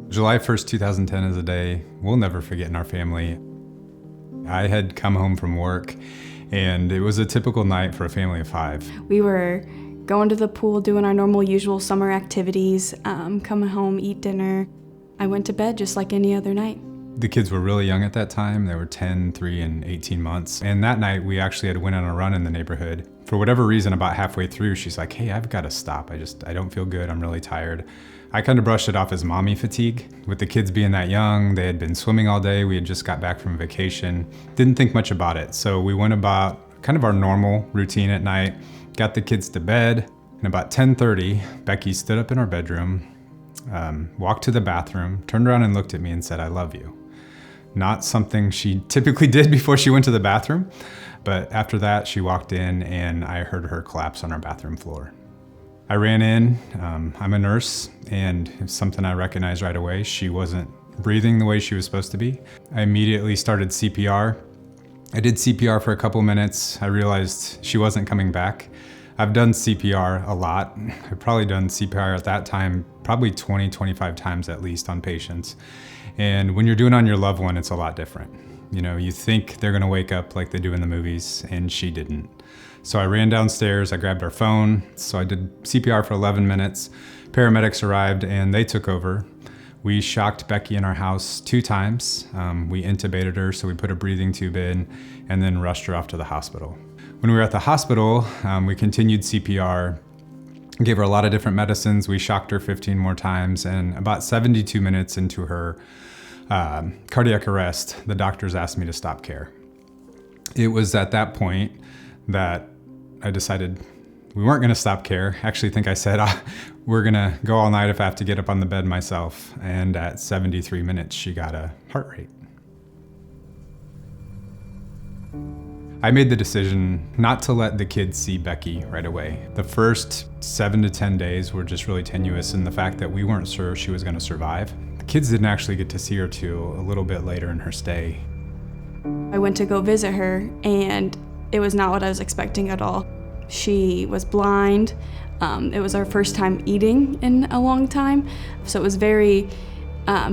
July 1st, 2010 is a day we'll never forget in our family. I had come home from work, and it was a typical night for a family of 5. We were going to the pool, doing our normal usual summer activities, coming home, eat dinner. I went to bed just like any other night. The kids were really young at that time. They were 10, 3, and 18 months. And that night, we actually had went on a run in the neighborhood. For whatever reason, about halfway through, she's like, hey, I've got to stop. I don't feel good. I'm really tired. I kind of brushed it off as mommy fatigue. With the kids being that young, they had been swimming all day. We had just got back from vacation. Didn't think much about it. So we went about kind of our normal routine at night, got the kids to bed. And about 10:30, Becky stood up in our bedroom, walked to the bathroom, turned around and looked at me and said, I love you. Not something she typically did before she went to the bathroom, but after that, she walked in and I heard her collapse on our bathroom floor. I ran in. I'm a nurse, and it's something I recognized right away. She wasn't breathing the way she was supposed to be. I immediately started CPR. I did CPR for a couple minutes. I realized she wasn't coming back. I've done CPR a lot. I've probably done CPR at that time, probably 20, 25 times at least on patients. And when you're doing it on your loved one, it's a lot different. You know, you think they're gonna wake up like they do in the movies, and she didn't. So I ran downstairs, I grabbed our phone. So I did CPR for 11 minutes. Paramedics arrived and they took over. We shocked Becky in our house 2 times. We intubated her, so we put a breathing tube in and then rushed her off to the hospital. When we were at the hospital, we continued CPR, gave her a lot of different medicines. We shocked her 15 more times, and about 72 minutes into her cardiac arrest, the doctors asked me to stop care. It was at that point that I decided we weren't gonna stop care. Actually, I think I said, we're gonna go all night if I have to get up on the bed myself. And at 73 minutes, she got a heart rate. I made the decision not to let the kids see Becky right away. The first 7 to 10 days were just really tenuous in the fact that we weren't sure she was gonna survive. The kids didn't actually get to see her till a little bit later in her stay. I went to go visit her, and it was not what I was expecting at all. She was blind. It was our first time eating in a long time. So it was very,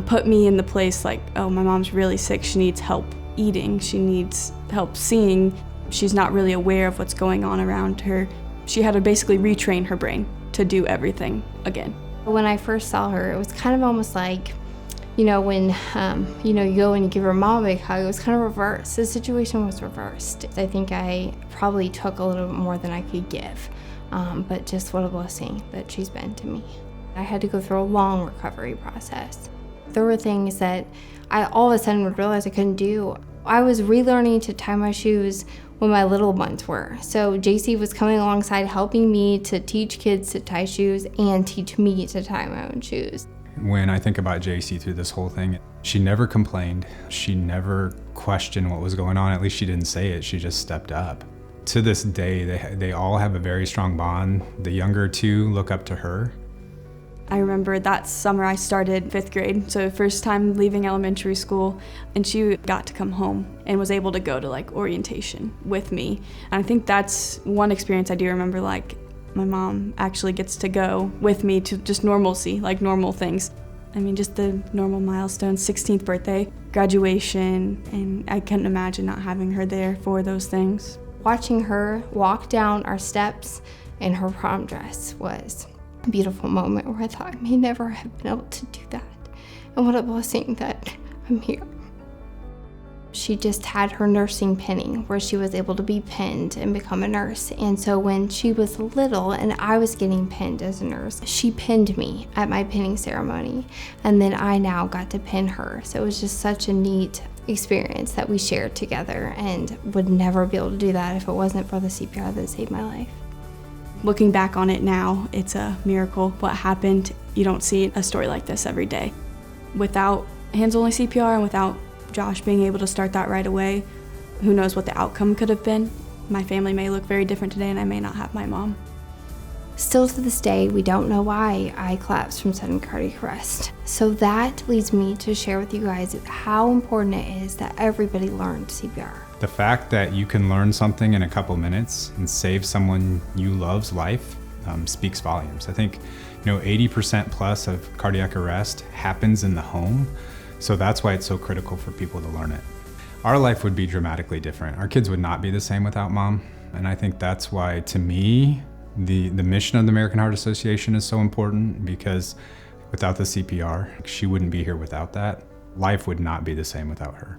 put me in the place like, oh, my mom's really sick. She needs help eating. She needs help seeing. She's not really aware of what's going on around her. She had to basically retrain her brain to do everything again. When I first saw her, it was kind of almost like, you know, when, you go and you give her mom a big hug, it was kind of reversed. The situation was reversed. I think I probably took a little bit more than I could give, but just what a blessing that she's been to me. I had to go through a long recovery process. There were things that I all of a sudden would realize I couldn't do. I was relearning to tie my shoes when my little ones were. So JC was coming alongside helping me to teach kids to tie shoes and teach me to tie my own shoes. When I think about JC through this whole thing, she never complained. She never questioned what was going on. At least she didn't say it. She just stepped up. To this day, they all have a very strong bond. The younger 2 look up to her. I remember that summer I started 5th grade, so first time leaving elementary school, and she got to come home and was able to go to like orientation with me. And I think that's one experience I do remember, like my mom actually gets to go with me to just normalcy, like normal things. I mean, just the normal milestones, 16th birthday, graduation, and I couldn't imagine not having her there for those things. Watching her walk down our steps in her prom dress was a beautiful moment where I thought I may never have been able to do that. And what a blessing that I'm here. She just had her nursing pinning where she was able to be pinned and become a nurse. And so when she was little and I was getting pinned as a nurse, she pinned me at my pinning ceremony. And then I now got to pin her. So it was just such a neat experience that we shared together, and would never be able to do that if it wasn't for the CPR that saved my life. Looking back on it now, it's a miracle what happened. You don't see a story like this every day. Without Hands-Only CPR and without Josh being able to start that right away, who knows what the outcome could have been. My family may look very different today, and I may not have my mom. Still to this day, we don't know why I collapsed from sudden cardiac arrest. So that leads me to share with you guys how important it is that everybody learn CPR. The fact that you can learn something in a couple minutes and save someone you love's life speaks volumes. I think 80% plus of cardiac arrest happens in the home. So that's why it's so critical for people to learn it. Our life would be dramatically different. Our kids would not be the same without mom. And I think that's why, to me, the mission of the American Heart Association is so important, because without the CPR, she wouldn't be here without that. Life would not be the same without her.